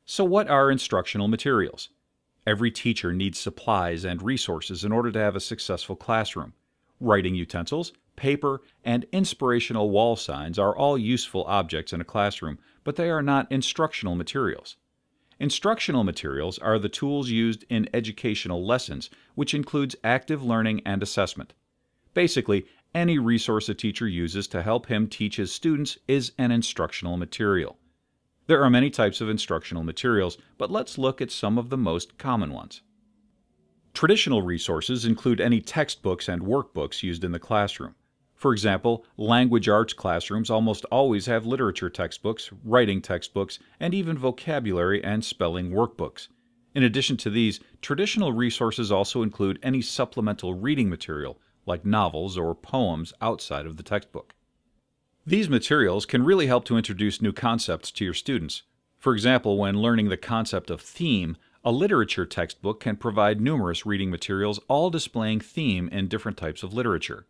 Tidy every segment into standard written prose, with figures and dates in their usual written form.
So what are instructional materials? Every teacher needs supplies and resources in order to have a successful classroom. Writing utensils, paper, and inspirational wall signs are all useful objects in a classroom, but they are not instructional materials. Instructional materials are the tools used in educational lessons, which includes active learning and assessment. Basically, any resource a teacher uses to help him teach his students is an instructional material. There are many types of instructional materials, but let's look at some of the most common ones. Traditional resources include any textbooks and workbooks used in the classroom. For example, language arts classrooms almost always have literature textbooks, writing textbooks, and even vocabulary and spelling workbooks. In addition to these, traditional resources also include any supplemental reading material, like novels or poems outside of the textbook. These materials can really help to introduce new concepts to your students. For example, when learning the concept of theme, a literature textbook can provide numerous reading materials all displaying theme in different types of literature.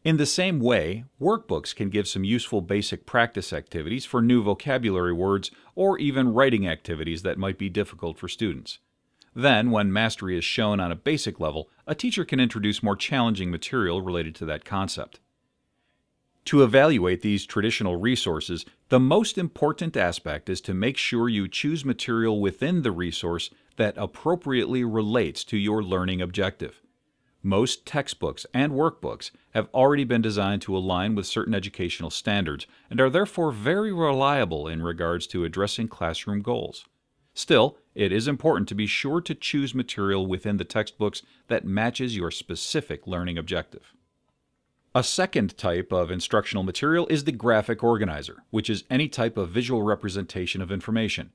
In the same way, workbooks can give some useful basic practice activities for new vocabulary words or even writing activities that might be difficult for students. Then, when mastery is shown on a basic level, a teacher can introduce more challenging material related to that concept. To evaluate these traditional resources, the most important aspect is to make sure you choose material within the resource that appropriately relates to your learning objective. Most textbooks and workbooks have already been designed to align with certain educational standards and are therefore very reliable in regards to addressing classroom goals. Still, it is important to be sure to choose material within the textbooks that matches your specific learning objective. A second type of instructional material is the graphic organizer, which is any type of visual representation of information.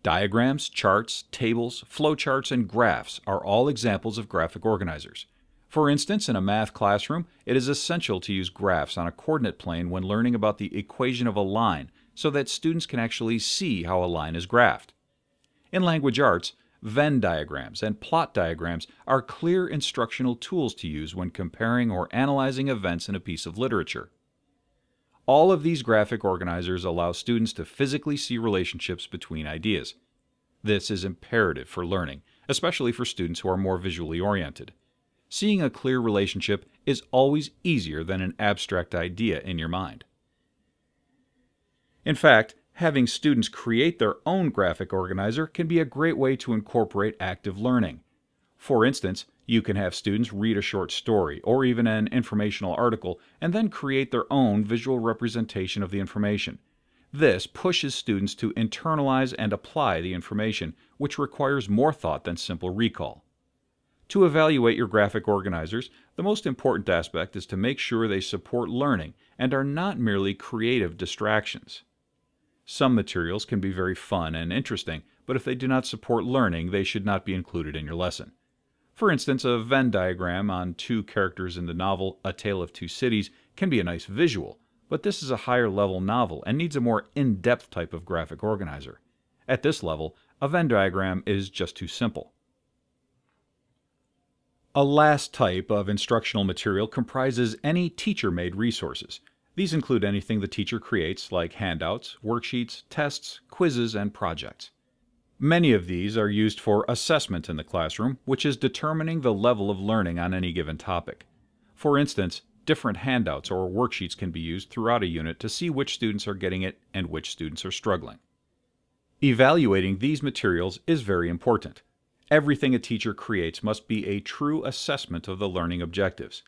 Diagrams, charts, tables, flowcharts, and graphs are all examples of graphic organizers. For instance, in a math classroom, it is essential to use graphs on a coordinate plane when learning about the equation of a line so that students can actually see how a line is graphed. In language arts, Venn diagrams and plot diagrams are clear instructional tools to use when comparing or analyzing events in a piece of literature. All of these graphic organizers allow students to physically see relationships between ideas. This is imperative for learning, especially for students who are more visually oriented. Seeing a clear relationship is always easier than an abstract idea in your mind. In fact, having students create their own graphic organizer can be a great way to incorporate active learning. For instance, you can have students read a short story or even an informational article and then create their own visual representation of the information. This pushes students to internalize and apply the information, which requires more thought than simple recall. To evaluate your graphic organizers, the most important aspect is to make sure they support learning and are not merely creative distractions. Some materials can be very fun and interesting, but if they do not support learning, they should not be included in your lesson. For instance, a Venn diagram on two characters in the novel A Tale of Two Cities can be a nice visual, but this is a higher level novel and needs a more in-depth type of graphic organizer. At this level, a Venn diagram is just too simple. A last type of instructional material comprises any teacher-made resources. These include anything the teacher creates, like handouts, worksheets, tests, quizzes, and projects. Many of these are used for assessment in the classroom, which is determining the level of learning on any given topic. For instance, different handouts or worksheets can be used throughout a unit to see which students are getting it and which students are struggling. Evaluating these materials is very important. Everything a teacher creates must be a true assessment of the learning objectives.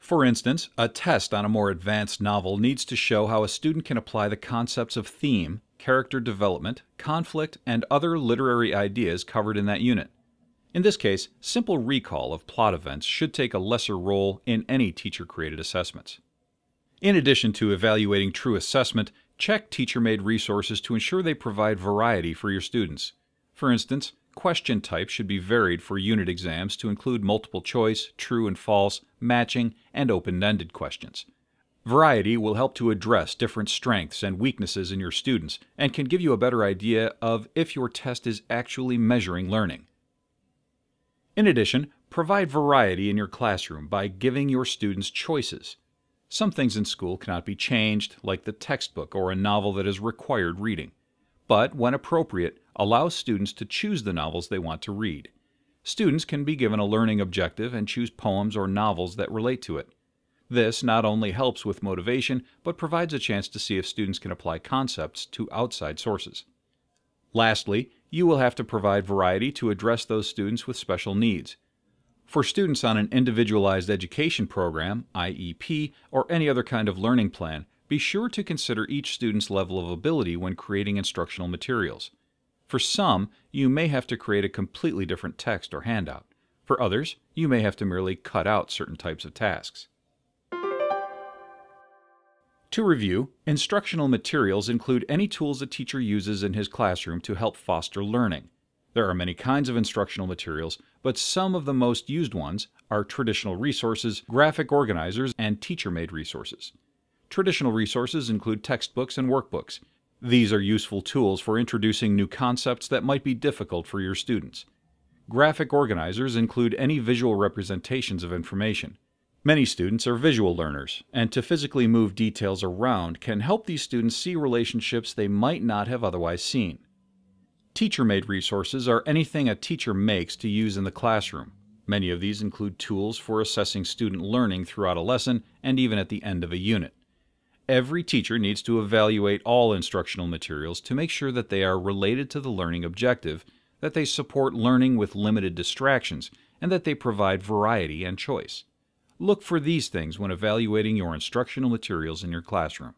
For instance, a test on a more advanced novel needs to show how a student can apply the concepts of theme, character development, conflict, and other literary ideas covered in that unit. In this case, simple recall of plot events should take a lesser role in any teacher-created assessments. In addition to evaluating true assessment, check teacher-made resources to ensure they provide variety for your students. For instance, question types should be varied for unit exams to include multiple choice, true and false, matching, and open-ended questions. Variety will help to address different strengths and weaknesses in your students and can give you a better idea of if your test is actually measuring learning. In addition, provide variety in your classroom by giving your students choices. Some things in school cannot be changed, like the textbook or a novel that is required reading. but when appropriate, allows students to choose the novels they want to read. Students can be given a learning objective and choose poems or novels that relate to it. This not only helps with motivation, but provides a chance to see if students can apply concepts to outside sources. Lastly, you will have to provide variety to address those students with special needs. For students on an individualized education program, IEP, or any other kind of learning plan, be sure to consider each student's level of ability when creating instructional materials. For some, you may have to create a completely different text or handout. For others, you may have to merely cut out certain types of tasks. To review, instructional materials include any tools a teacher uses in his classroom to help foster learning. There are many kinds of instructional materials, but some of the most used ones are traditional resources, graphic organizers, and teacher-made resources. Traditional resources include textbooks and workbooks. These are useful tools for introducing new concepts that might be difficult for your students. Graphic organizers include any visual representations of information. Many students are visual learners, and to physically move details around can help these students see relationships they might not have otherwise seen. Teacher-made resources are anything a teacher makes to use in the classroom. Many of these include tools for assessing student learning throughout a lesson and even at the end of a unit. Every teacher needs to evaluate all instructional materials to make sure that they are related to the learning objective, that they support learning with limited distractions, and that they provide variety and choice. Look for these things when evaluating your instructional materials in your classroom.